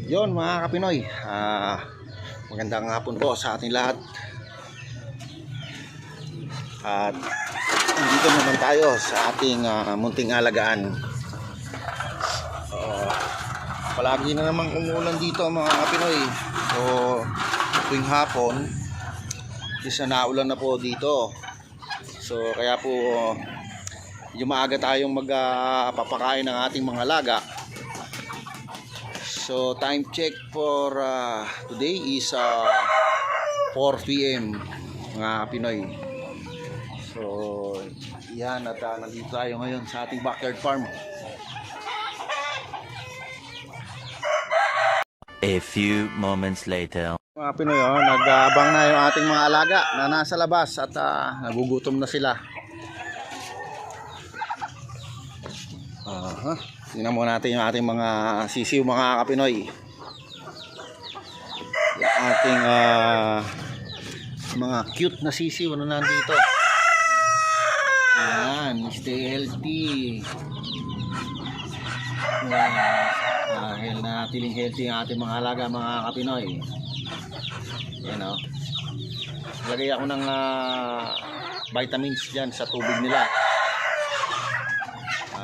Yon mga kapinoy, magandang hapon po sa ating lahat. At dito naman tayo sa ating munting alagaan. Palagi na namang umuulan dito mga kapinoy. So tuwing hapon isa naulan na po dito. So kaya po yung maaga tayong magpapakain ng ating mga alaga. So time check for today is 4 PM mga Pinoy. So yan, at nandito tayo ngayon sa ating backyard farm. A few moments later. Mga Pinoy, nag-aabang na yung ating mga alaga na nasa labas at nagugutom na sila. Tingnan mo natin yung ating mga sisiw mga kapinoy. Yung ating mga cute na sisiw na nandito. Ayan, stay healthy. Ayan, dahil natiling healthy ang ating mga alaga mga kapinoy. Ayan o. Lagay ako ng vitamins dyan sa tubig nila.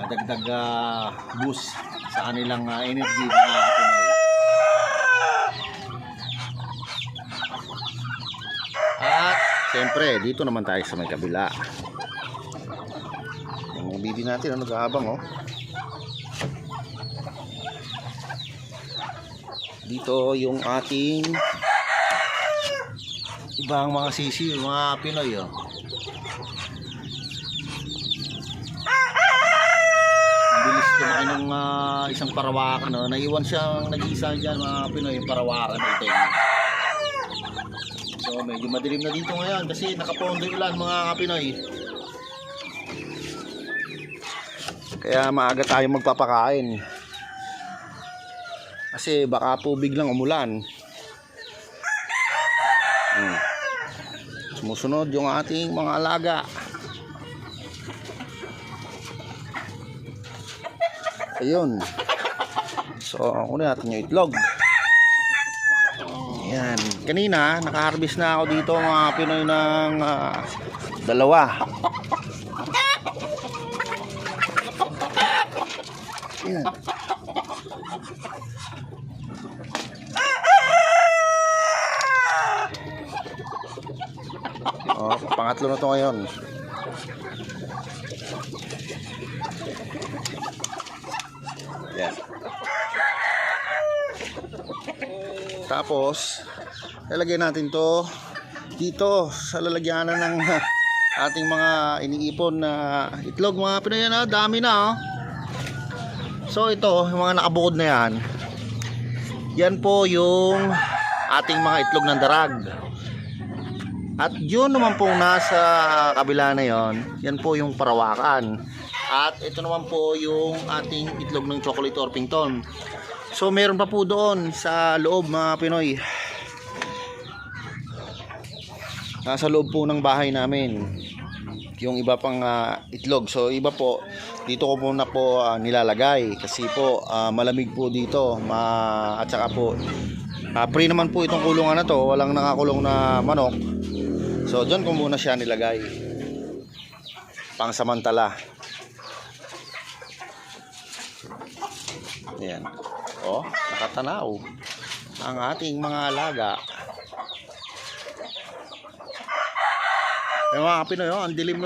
Dagdag boost sa kanilang energy mga Pinoy. At siyempre dito naman tayo sa may kabila. Yung bibi natin nag-aabang dito yung ating ibang mga sisiw mga Pinoy Lumaki ng isang parawakan naiwan siyang nag-iisa dyan mga Pinoy, yung parawakan natin. So medyo madilim na dito ngayon kasi nakapondo yung ulan mga Pinoy. Kaya maaga tayo magpapakain kasi baka po biglang umulan. Sumusunod yung ating mga alaga. Ayun. So, kunin natin yung itlog. Ayan. Kanina, naka-harvest na ako dito mga Pinoy ng dalawa. Ayan. Pangatlo na to ngayon. Yan. Tapos lalagyan natin to dito sa lalagyanan ng ating mga iniipon na itlog mga Pinoy. Dami na So ito, yung mga nakabukod na yan, yan po yung ating mga itlog ng darag. At yun naman pong nasa kabila na yon, yan po yung parawakan. At ito naman po yung ating itlog ng chocolate Orpington. So meron pa po doon sa loob mga Pinoy. Nasa loob po ng bahay namin yung iba pang itlog. So iba po dito ko po na po nilalagay kasi po malamig po dito at saka po free naman po itong kulungan na to. Walang nakakulong na manok. So dyan ko muna siya nilagay pangsamantala. Ayan. Nakatanaw ang ating mga alaga. Yung mga Pinoy, ang dilim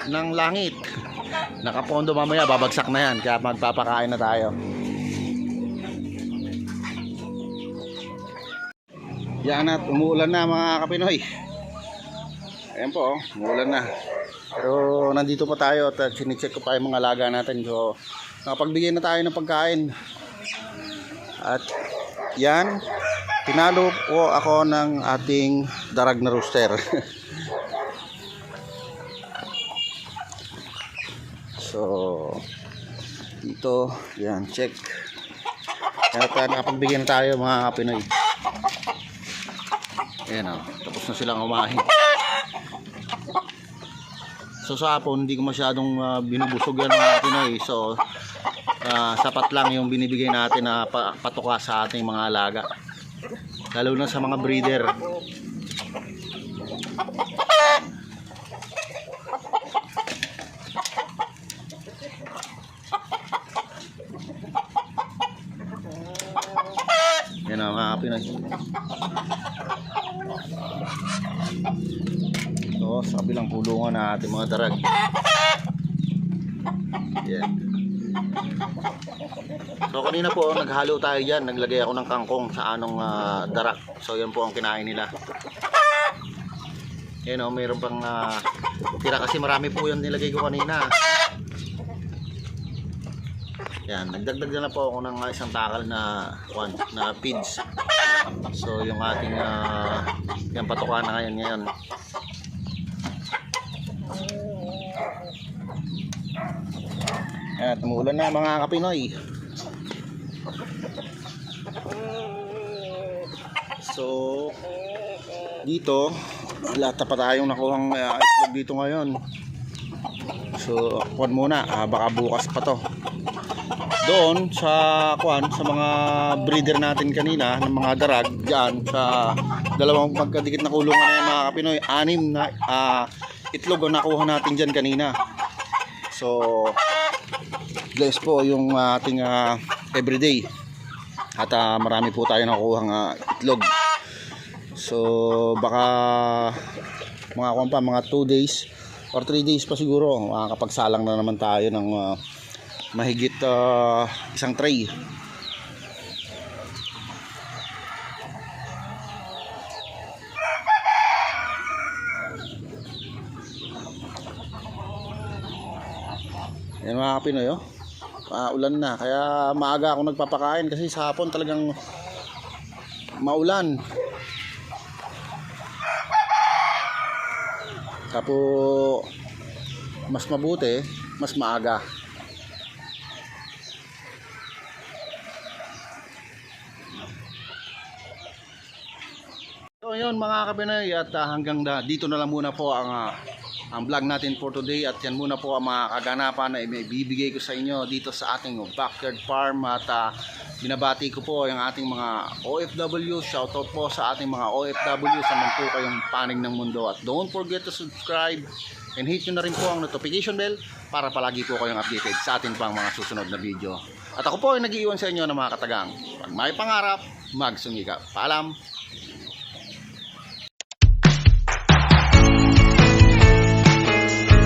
ng langit. Nakapondo, mamaya babagsak na yan. Kaya magpapakain na tayo. Yan at umuulan na mga Kapinoy. Ayan po, umuulan na. Pero nandito pa tayo at sinicheck ko pa yung mga alaga natin. So nakapagbigay na tayo ng pagkain. At yan, tinalo ko ako ng ating darag na rooster. So dito, yan, check. At nakapagbigay na tayo mga Pinoy. Ayan tapos na silang umahin. So sa hapon hindi ko masyadong binubusog yan mga Pinoy. So sapat lang yung binibigay natin na patuka sa ating mga alaga, lalo na sa mga breeder. Yan ang mga Pinoy. So, sa kabilang kulungan na ating mga darag. Yan. So kanina po naghalo tayo dyan. Naglagay ako ng kangkong sa anong darak. So yan po ang kinain nila. Yan o, mayroon pang tira kasi marami po yan nilagay ko kanina. Yan, nagdagdag na po ako ng isang takal na feeds. So yung ating yan patukan na ngayon. Yan, tumuulan na mga kapinoy. So dito lahat pa tayong nakuhang itlog dito ngayon. So kuwan muna, baka bukas pa to. Doon sa sa mga breeder natin kanina ng mga darag diyan sa dalawang magkadikit na kulungan na yan, mga kapinoy, 6 na itlog ang nakuha natin diyan kanina. So bless po yung ating everyday. At marami po tayo nakuhang itlog. So baka mga 2 days or 3 days pa siguro makakapagsalang na naman tayo ng mahigit isang tray. Yan mga kapinoy, ulan na kaya maaga ako nagpapakain kasi sa hapon talagang maulan. Tapos mas mabuti, mas maaga. So yun mga kapinoy, at hanggang dito na lang muna po ang vlog natin for today. At yan muna po ang mga kaganapan na ibibigay ko sa inyo dito sa ating backyard farm. At binabati ko po yung ating mga OFW. Shoutout po sa ating mga OFW sa man po kayong panig ng mundo. At don't forget to subscribe and hit nyo na rin po ang notification bell para palagi po kayong updated sa ating pang mga susunod na video. At ako po ay nag-iiwan sa inyo ng mga katagang. Pag may pangarap, magsungika. Paalam!